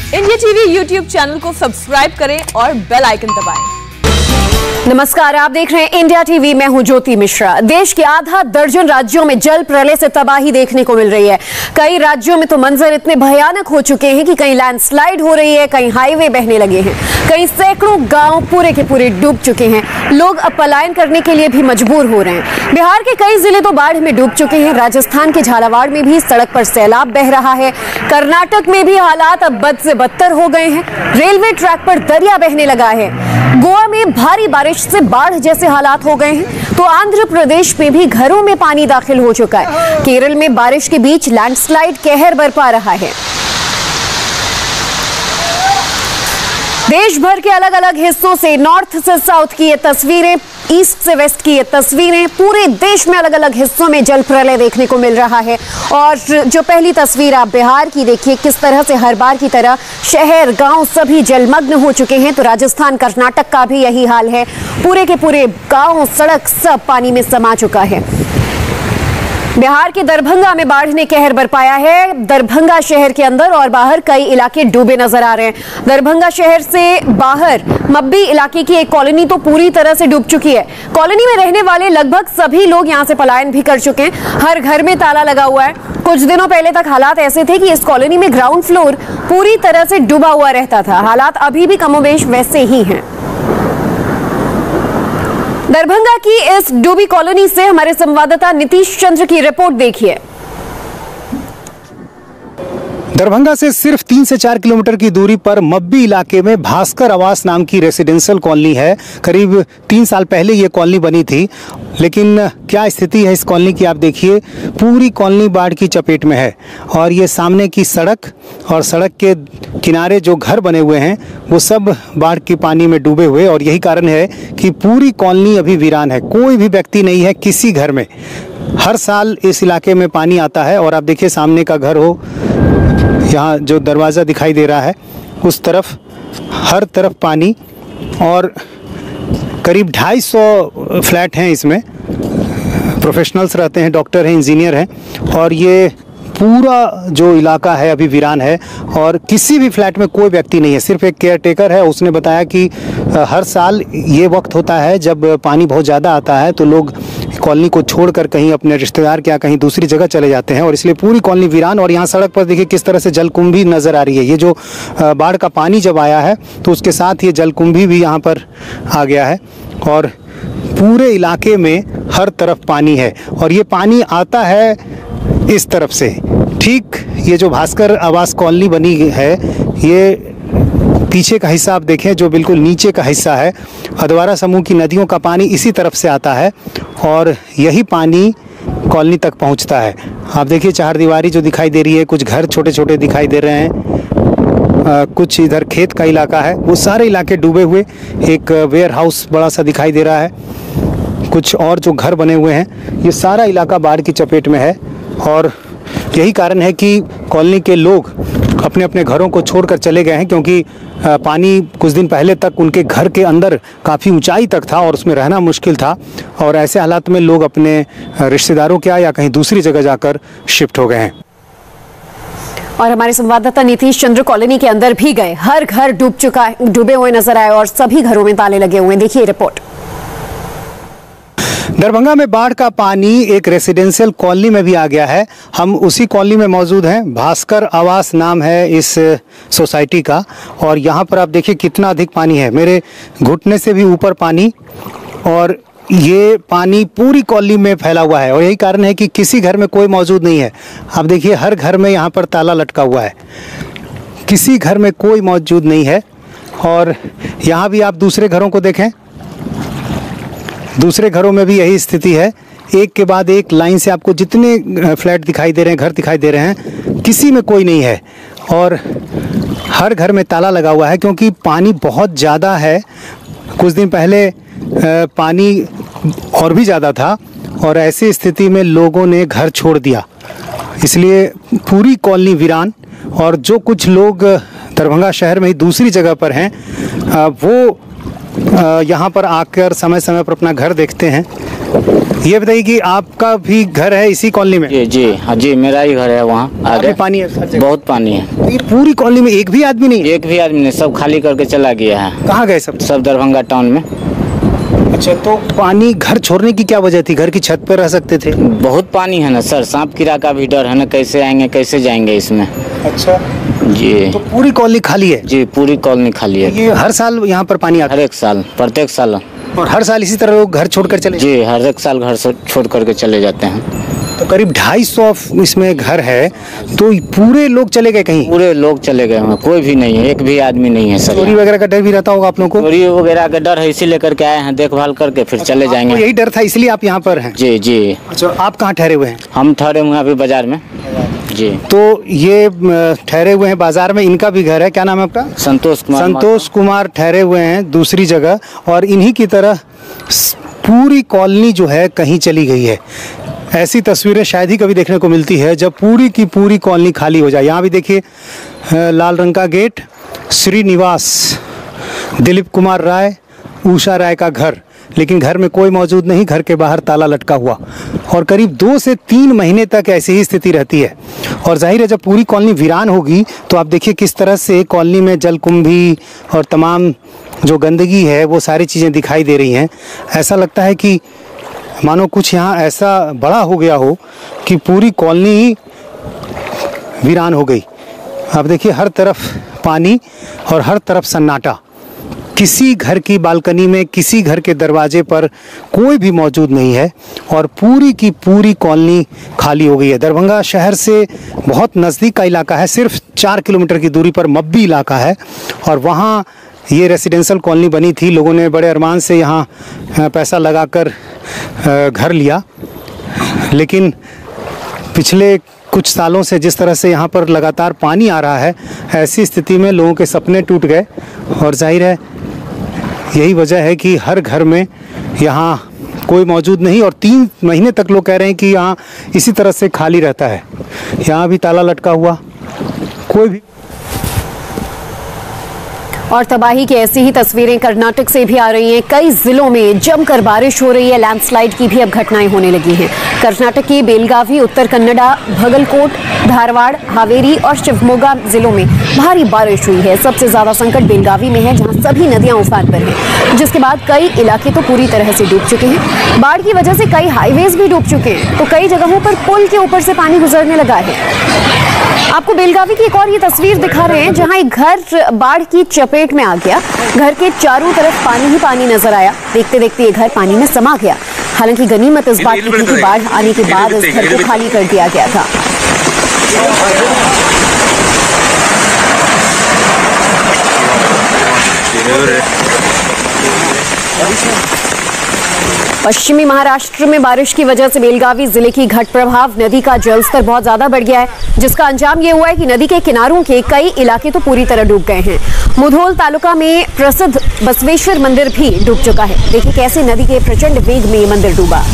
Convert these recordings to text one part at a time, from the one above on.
India TV YouTube channel को subscribe करें और बेल आइकन दबाएं। नमस्कार, आप देख रहे हैं इंडिया टीवी। मैं हूं ज्योति मिश्रा। देश के आधा दर्जन राज्यों में जल प्रलय से तबाही देखने को मिल रही है। कई राज्यों में तो मंजर इतने भयानक हो चुके हैं कि कहीं लैंडस्लाइड हो रही है, कहीं हाईवे बहने लगे हैं, कहीं सैकड़ों गांव पूरे के पूरे डूब चुके हैं। लोग अब पलायन करने के लिए भी मजबूर हो रहे हैं। बिहार के कई जिले तो बाढ़ में डूब चुके हैं। राजस्थान के झालावाड़ में भी सड़क पर सैलाब बह रहा है। कर्नाटक में भी हालात अब बद से बदतर हो गए हैं। रेलवे ट्रैक पर दरिया बहने लगा है। गोवा में भारी बारिश से बाढ़ जैसे हालात हो गए हैं। तो आंध्र प्रदेश में भी घरों में पानी दाखिल हो चुका है। केरल में बारिश के बीच लैंडस्लाइड कहर बरपा रहा है। देश भर के अलग अलग हिस्सों से, नॉर्थ से साउथ की ये तस्वीरें, ईस्ट से वेस्ट की ये तस्वीरें, पूरे देश में अलग अलग हिस्सों में जल प्रलय देखने को मिल रहा है। और जो पहली तस्वीर आप बिहार की देखिए, किस तरह से हर बार की तरह शहर गांव सभी जलमग्न हो चुके हैं। तो राजस्थान कर्नाटक का भी यही हाल है। पूरे के पूरे गांव सड़क सब पानी में समा चुका है। बिहार के दरभंगा में बाढ़ ने कहर बरपाया है। दरभंगा शहर के अंदर और बाहर कई इलाके डूबे नजर आ रहे हैं। दरभंगा शहर से बाहर मब्बी इलाके की एक कॉलोनी तो पूरी तरह से डूब चुकी है। कॉलोनी में रहने वाले लगभग सभी लोग यहां से पलायन भी कर चुके हैं। हर घर में ताला लगा हुआ है। कुछ दिनों पहले तक हालात ऐसे थे कि इस कॉलोनी में ग्राउंड फ्लोर पूरी तरह से डूबा हुआ रहता था। हालात अभी भी कमोबेश वैसे ही हैं। दरभंगा की इस डूबी कॉलोनी से हमारे संवाददाता नीतीश चंद्र की रिपोर्ट देखिए। दरभंगा से सिर्फ 3 से 4 किलोमीटर की दूरी पर मब्बी इलाके में भास्कर आवास नाम की रेसिडेंशियल कॉलोनी है। करीब 3 साल पहले ये कॉलोनी बनी थी, लेकिन क्या स्थिति है इस कॉलोनी की आप देखिए। पूरी कॉलोनी बाढ़ की चपेट में है और ये सामने की सड़क और सड़क के किनारे जो घर बने हुए हैं वो सब बाढ़ के पानी में डूबे हुए। और यही कारण है कि पूरी कॉलोनी अभी वीरान है। कोई भी व्यक्ति नहीं है किसी घर में। हर साल इस इलाके में पानी आता है। और आप देखिए सामने का घर हो, यहाँ जो दरवाज़ा दिखाई दे रहा है उस तरफ हर तरफ पानी। और करीब 250 फ्लैट हैं इसमें। प्रोफेशनल्स रहते हैं, डॉक्टर हैं, इंजीनियर हैं। और ये पूरा जो इलाका है अभी वीरान है और किसी भी फ्लैट में कोई व्यक्ति नहीं है। सिर्फ एक केयर टेकर है। उसने बताया कि हर साल ये वक्त होता है जब पानी बहुत ज़्यादा आता है तो लोग कॉलोनी को छोड़कर कहीं अपने रिश्तेदार के यहाँ कहीं दूसरी जगह चले जाते हैं और इसलिए पूरी कॉलोनी वीरान। और यहाँ सड़क पर देखिए किस तरह से जलकुंभी नज़र आ रही है। ये जो बाढ़ का पानी जब आया है तो उसके साथ ये जलकुंभी भी यहाँ पर आ गया है और पूरे इलाके में हर तरफ पानी है। और ये पानी आता है इस तरफ से। ठीक ये जो भास्कर आवास कॉलोनी बनी है, ये पीछे का हिस्सा आप देखें जो बिल्कुल नीचे का हिस्सा है। अधवारा समूह की नदियों का पानी इसी तरफ से आता है और यही पानी कॉलोनी तक पहुंचता है। आप देखिए चारदीवारी जो दिखाई दे रही है, कुछ घर छोटे छोटे दिखाई दे रहे हैं, कुछ इधर खेत का इलाका है, वो सारे इलाके डूबे हुए। एक वेयर हाउस बड़ा सा दिखाई दे रहा है, कुछ और जो घर बने हुए हैं, ये सारा इलाका बाढ़ की चपेट में है। और यही कारण है कि कॉलोनी के लोग अपने अपने घरों को छोड़कर चले गए हैं, क्योंकि पानी कुछ दिन पहले तक उनके घर के अंदर काफ़ी ऊंचाई तक था और उसमें रहना मुश्किल था। और ऐसे हालात में लोग अपने रिश्तेदारों के या कहीं दूसरी जगह जाकर शिफ्ट हो गए हैं। और हमारे संवाददाता नीतीश चंद्र कॉलोनी के अंदर भी गए। हर घर डूबे हुए नजर आए और सभी घरों में ताले लगे हुए हैं। देखिए रिपोर्ट। दरभंगा में बाढ़ का पानी एक रेसिडेंशियल कॉलोनी में भी आ गया है। हम उसी कॉलोनी में मौजूद हैं। भास्कर आवास नाम है इस सोसाइटी का। और यहाँ पर आप देखिए कितना अधिक पानी है, मेरे घुटने से भी ऊपर पानी। और ये पानी पूरी कॉलोनी में फैला हुआ है और यही कारण है कि किसी घर में कोई मौजूद नहीं है। आप देखिए हर घर में यहाँ पर ताला लटका हुआ है, किसी घर में कोई मौजूद नहीं है। और यहाँ भी आप दूसरे घरों को देखें, दूसरे घरों में भी यही स्थिति है। एक के बाद एक लाइन से आपको जितने फ्लैट दिखाई दे रहे हैं, घर दिखाई दे रहे हैं, किसी में कोई नहीं है। और हर घर में ताला लगा हुआ है क्योंकि पानी बहुत ज़्यादा है। कुछ दिन पहले पानी और भी ज़्यादा था और ऐसी स्थिति में लोगों ने घर छोड़ दिया, इसलिए पूरी कॉलोनी वीरान। और जो कुछ लोग दरभंगा शहर में ही दूसरी जगह पर हैं वो यहाँ पर आकर समय समय पर अपना घर देखते हैं। ये बताइए कि आपका भी घर है इसी कॉलोनी में? जी हाँ जी, मेरा ही घर है। वहाँ आगे पानी है? बहुत पानी है। ये पूरी कॉलोनी में एक भी आदमी नहीं? एक भी आदमी नहीं, सब खाली करके चला गया है। कहाँ गए सब? सब दरभंगा टाउन में। अच्छा, तो पानी घर छोड़ने की क्या वजह थी? घर की छत पर रह सकते थे। बहुत पानी है ना सर, सांप कीड़ा का भी डर है ना, कैसे आएंगे कैसे जाएंगे इसमें। अच्छा जी, तो पूरी कॉलोनी खाली है? जी पूरी कॉलोनी खाली है। ये हर साल यहाँ पर पानी आता है? हर एक साल, प्रत्येक साल। और हर साल इसी तरह लोग घर छोड़कर चले? जी, हर एक साल घर से छोड़ करके चले जाते हैं। तो करीब 250 इसमें घर है, तो पूरे लोग चले गए कहीं? पूरे लोग चले गए हैं, कोई भी नहीं है, एक भी आदमी नहीं है सर। चोरी वगैरह का डर भी रहता होगा आप लोगों को? चोरी वगैरह का डर है, इसी लेकर के आए हैं, देखभाल करके फिर चले जाएंगे। यही डर था इसलिए आप यहाँ पर हैं? जी जी। अच्छा, आप कहाँ ठहरे हुए हैं? हम ठहरे हुए हैं अभी बाजार में। जी। तो ये ठहरे हुए हैं बाजार में, इनका भी घर है, क्या नाम है आपका? संतोष कुमार। संतोष कुमार ठहरे हुए हैं दूसरी जगह, और इन्हीं की तरह पूरी कॉलोनी जो है कहीं चली गई है। ऐसी तस्वीरें शायद ही कभी देखने को मिलती है जब पूरी की पूरी कॉलोनी खाली हो जाए। यहाँ भी देखिए लाल रंग का गेट, श्रीनिवास, दिलीप कुमार राय, उषा राय का घर, लेकिन घर में कोई मौजूद नहीं, घर के बाहर ताला लटका हुआ। और करीब 2 से 3 महीने तक ऐसी ही स्थिति रहती है। और जाहिर है जब पूरी कॉलोनी वीरान होगी तो आप देखिए किस तरह से कॉलोनी में जलकुंभी और तमाम जो गंदगी है वो सारी चीज़ें दिखाई दे रही हैं। ऐसा लगता है कि मानो कुछ यहाँ ऐसा बड़ा हो गया हो कि पूरी कॉलोनी ही वीरान हो गई। आप देखिए हर तरफ पानी और हर तरफ सन्नाटा, किसी घर की बालकनी में, किसी घर के दरवाजे पर कोई भी मौजूद नहीं है, और पूरी की पूरी कॉलोनी खाली हो गई है। दरभंगा शहर से बहुत नज़दीक का इलाका है, सिर्फ 4 किलोमीटर की दूरी पर मब्बी इलाका है, और वहाँ ये रेसिडेंशियल कॉलोनी बनी थी। लोगों ने बड़े अरमान से यहाँ पैसा लगाकर घर लिया, लेकिन पिछले कुछ सालों से जिस तरह से यहाँ पर लगातार पानी आ रहा है, ऐसी स्थिति में लोगों के सपने टूट गए। और जाहिर है यही वजह है कि हर घर में यहाँ कोई मौजूद नहीं, और 3 महीने तक लोग कह रहे हैं कि यहाँ इसी तरह से खाली रहता है। यहाँ भी ताला लटका हुआ, कोई भी। और तबाही की ऐसी ही तस्वीरें कर्नाटक से भी आ रही हैं। कई जिलों में जमकर बारिश हो रही है, लैंडस्लाइड की भी अब घटनाएं होने लगी हैं। कर्नाटक के बेलगावी, उत्तर कन्नड़ा, भगलकोट, धारवाड़, हावेरी और शिवमोगा जिलों में भारी बारिश हुई है। सबसे ज्यादा संकट बेलगावी में है, जहां सभी नदियां उफान पर हैं, जिसके बाद कई इलाके तो पूरी तरह से डूब चुके हैं। बाढ़ की वजह से कई हाईवेज भी डूब चुके हैं, तो कई जगहों पर पुल के ऊपर से पानी गुजरने लगा है। आपको बेलगावी की एक और ये तस्वीर दिखा रहे हैं, जहां एक घर बाढ़ की चपेट में आ गया। घर के चारों तरफ पानी ही पानी नजर आया। देखते देखते ये घर पानी में समा गया। हालांकि गनीमत इस बात की थी कि बाढ़ आने के बाद इस घर को खाली कर दिया गया था। पश्चिमी महाराष्ट्र में बारिश की वजह से बेलगावी जिले की घट प्रभाव नदी का जलस्तर बहुत ज्यादा बढ़ गया है, जिसका अंजाम ये हुआ है कि नदी के किनारों के कई इलाके तो पूरी तरह डूब गए हैं। मुधोल तालुका में प्रसिद्ध बसवेश्वर मंदिर भी डूब चुका है। देखिए कैसे नदी के प्रचंड वेग में ये मंदिर डूबा।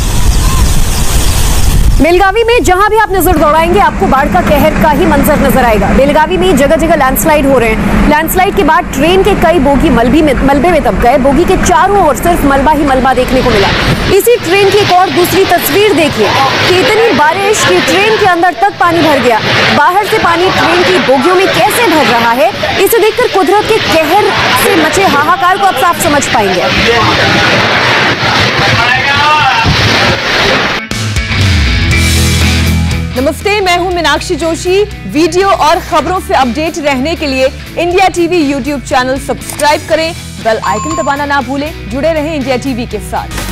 बेलगावी में जहां भी आप नजर दौड़ाएंगे आपको बाढ़ का कहर का ही मंजर नजर आएगा। बेलगावी में जगह जगह लैंडस्लाइड हो रहे हैं। लैंडस्लाइड के बाद ट्रेन के कई बोगी मलबे में दब गए। बोगी के चारों ओर सिर्फ मलबा ही मलबा देखने को मिला। इसी ट्रेन की एक और दूसरी तस्वीर देखिए कि इतनी बारिश की ट्रेन के अंदर तक पानी भर गया। बाहर से पानी ट्रेन की बोगियों में कैसे भर रहा है, इसे देखकर कुदरत के कहर से मचे हाहाकार को आप साफ समझ पाएंगे। नमस्ते, मैं हूं मीनाक्षी जोशी। वीडियो और खबरों से अपडेट रहने के लिए India TV YouTube channel subscribe करें, बेल आइकन दबाना ना भूलें। जुड़े रहें इंडिया टीवी के साथ।